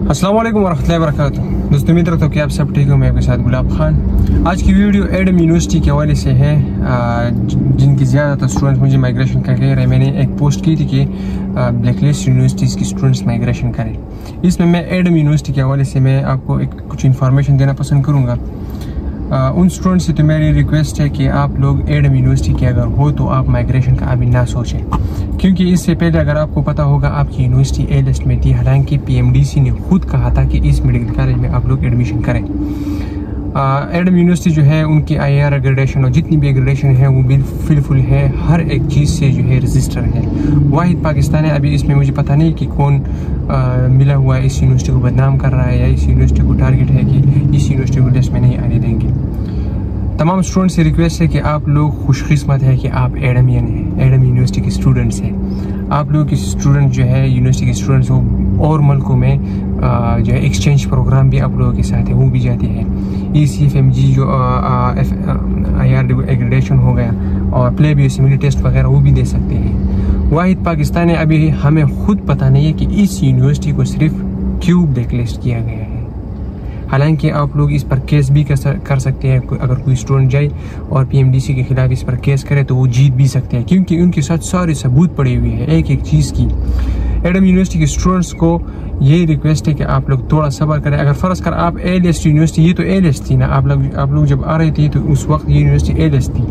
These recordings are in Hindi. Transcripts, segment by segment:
अस्सलाम वालेकुम वरहमतुल्लाहि वबरकातुहू। दोस्तों उम्मीद करता हूँ कि आप सब ठीक हो। मैं आपके साथ गुलाब खान। आज की वीडियो एडम यूनिवर्सिटी के हवाले से है, जिनकी ज़्यादातर स्टूडेंट्स मुझे माइग्रेशन का कह रहे हैं। मैंने एक पोस्ट की थी कि ब्लैकलिस्ट यूनिवर्सिटीज़ की स्टूडेंट्स माइग्रेशन करें। इसमें मैं एडम यूनिवर्सिटी के हवाले से मैं आपको कुछ इन्फॉर्मेशन देना पसंद करूँगा। उन स्टूडेंट्स से तो मेरी रिक्वेस्ट है कि आप लोग एडम यूनिवर्सिटी के अगर हो तो आप माइग्रेशन का अभी ना सोचें, क्योंकि इससे पहले अगर आपको पता होगा आपकी यूनिवर्सिटी ए लिस्ट में थी। हालांकि पीएमडीसी ने खुद कहा था कि इस मेडिकल कॉलेज में आप लोग एडमिशन करें। एडम यूनिवर्सिटी जो है उनकी IAR ग्रेडेशन और जितनी भी ग्रेडेशन है वो बिल्कुल है, हर एक चीज़ से जो है रजिस्टर है। वाहिद पाकिस्तान है। अभी इसमें मुझे पता नहीं कि कौन मिला हुआ है इस यूनिवर्सिटी को बदनाम कर रहा है या इस यूनिवर्सिटी को टारगेट है कि इस यूनिवर्सिटी को लिस्ट में नहीं आने देंगे। तमाम स्टूडेंट से रिक्वेस्ट है कि आप लोग खुशकिस्मत है कि आप एडमियन हैं, एडम यूनिवर्सिटी के स्टूडेंट्स हैं। आप लोग के स्टूडेंट जो है यूनिवर्सिटी के स्टूडेंट्स हो और मुल्कों में जो है एक्सचेंज प्रोग्राम भी आप लोगों के साथ है, वो भी जाते हैं। ECFMG जो IR एग्रेडेशन हो गया और प्ले बी सिमिलर टेस्ट वगैरह वो भी दे सकते हैं। वाहिद पाकिस्तान है। अभी हमें खुद पता नहीं है कि इस यूनिवर्सिटी को सिर्फ क्यों ब्लैकलिस्ट किया गया है। हालांकि आप लोग इस पर केस भी कर सकते हैं। अगर कोई स्टूडेंट जाए और PMDC के खिलाफ इस पर केस करे तो वो जीत भी सकते हैं, क्योंकि उनके साथ सारे सबूत पड़े हुए हैं एक एक चीज़ की। एडम यूनिवर्सिटी के स्टूडेंट्स को ये रिक्वेस्ट है कि आप लोग थोड़ा सब्र करें। अगर फ़र्ज़ कर आप ए लिस्ट यूनिवर्सिटी, ये तो ए लिस्ट थी ना, आप लोग जब आ रहे थे तो उस वक्त ये यूनिवर्सिटी ए लिस्ट थी।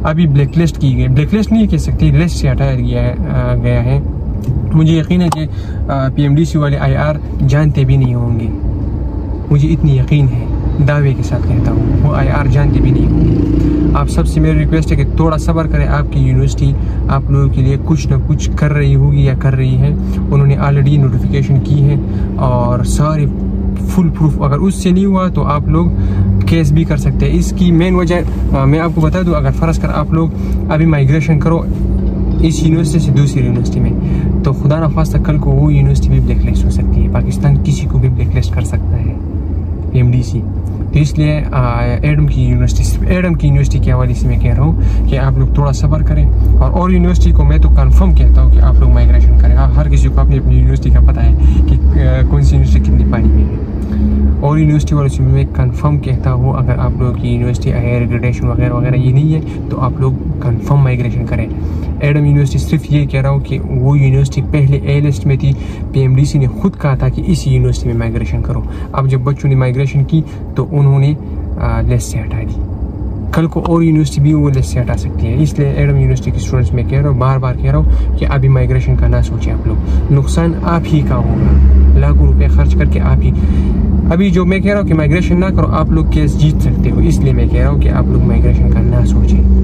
अभी ब्लैकलिस्ट की गई, ब्लैकलिस्ट नहीं कह सकती, लिस्ट से हटाया गया है। मुझे यकीन है कि PMDC वाले IR जानते भी नहीं होंगे, मुझे इतनी यकीन है, दावे के साथ कहता हूँ, वो IR जानते भी नहीं होंगे। आप सबसे मेरी रिक्वेस्ट है कि थोड़ा सब्र करें। आपकी यूनिवर्सिटी आप लोगों के लिए कुछ ना कुछ कर रही होगी या कर रही है। उन्होंने ऑलरेडी नोटिफिकेशन की है और सारे फुल प्रूफ, अगर उससे नहीं हुआ तो आप लोग केस भी कर सकते हैं। इसकी मेन वजह मैं आपको बता दूँ, अगर फ़र्ज़ कर आप लोग अभी माइग्रेशन करो इस यूनिवर्सिटी से दूसरी यूनिवर्सिटी में, तो खुदा न खास्ता कल को वो यूनिवर्सिटी भी ब्लैकलिस्ट हो सकती है। पाकिस्तान किसी को भी ब्लैकलिस्ट कर सकता है PMDC। तो इसलिए एडम की यूनिवर्सिटी के हवाले से मैं कह रहा हूँ कि आप लोग थोड़ा सब्र करें। और यूनिवर्सिटी को मैं तो कंफर्म कहता हूँ कि आप लोग माइग्रेशन करें। हर किसी को अपनी यूनिवर्सिटी का पता है कि कौन सी यूनिवर्सिटी कितनी पानी में है। और यूनिवर्सिटी वालों से मैं कंफर्म कहता हूँ, अगर आप लोगों की यूनिवर्सिटी IR ग्रेडेशन वगैरह ये नहीं है तो आप लोग कंफर्म माइग्रेशन करें। एडम यूनिवर्सिटी सिर्फ ये कह रहा हूँ कि वो यूनिवर्सिटी पहले ए लिस्ट में थी। PMDC ने खुद कहा था कि इसी यूनिवर्सिटी में माइग्रेशन करो। अब जब बच्चों ने माइग्रेशन की तो उन्होंने लिस्ट से हटा दी। कल को और यूनिवर्सिटी भी वो लिस्ट से हटा सकती है। इसलिए एडम यूनिवर्सिटी के स्टूडेंट्स में कह रहा हूँ, बार बार कह रहा हूँ कि अभी माइग्रेशन का ना सोचें आप लोग। नुकसान आप ही का होगा, लाखों रुपये खर्च करके आप ही। अभी जो मैं कह रहा हूँ कि माइग्रेशन ना करो, आप लोग केस जीत सकते हो। इसलिए मैं कह रहा हूँ कि आप लोग माइग्रेशन का ना सोचें।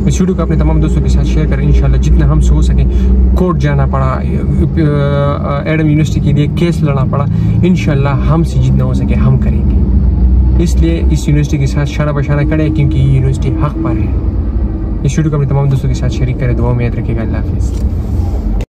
इस वीडियो को अपने तमाम दोस्तों के साथ शेयर करें। इंशाल्लाह जितना हम सोच सकें, कोर्ट जाना पड़ा, एडम यूनिवर्सिटी के लिए केस लड़ना पड़ा, इंशाल्लाह हमसे जितना हो सके हम करेंगे। इसलिए इस यूनिवर्सिटी के साथ शाना बशाना करें, क्योंकि ये यूनिवर्सिटी हक पर है। इस वीडियो को अपने तमाम दोस्तों के साथ शेयर करें। दुआ में याद रखिएगा। अल्लाह हाफिज़।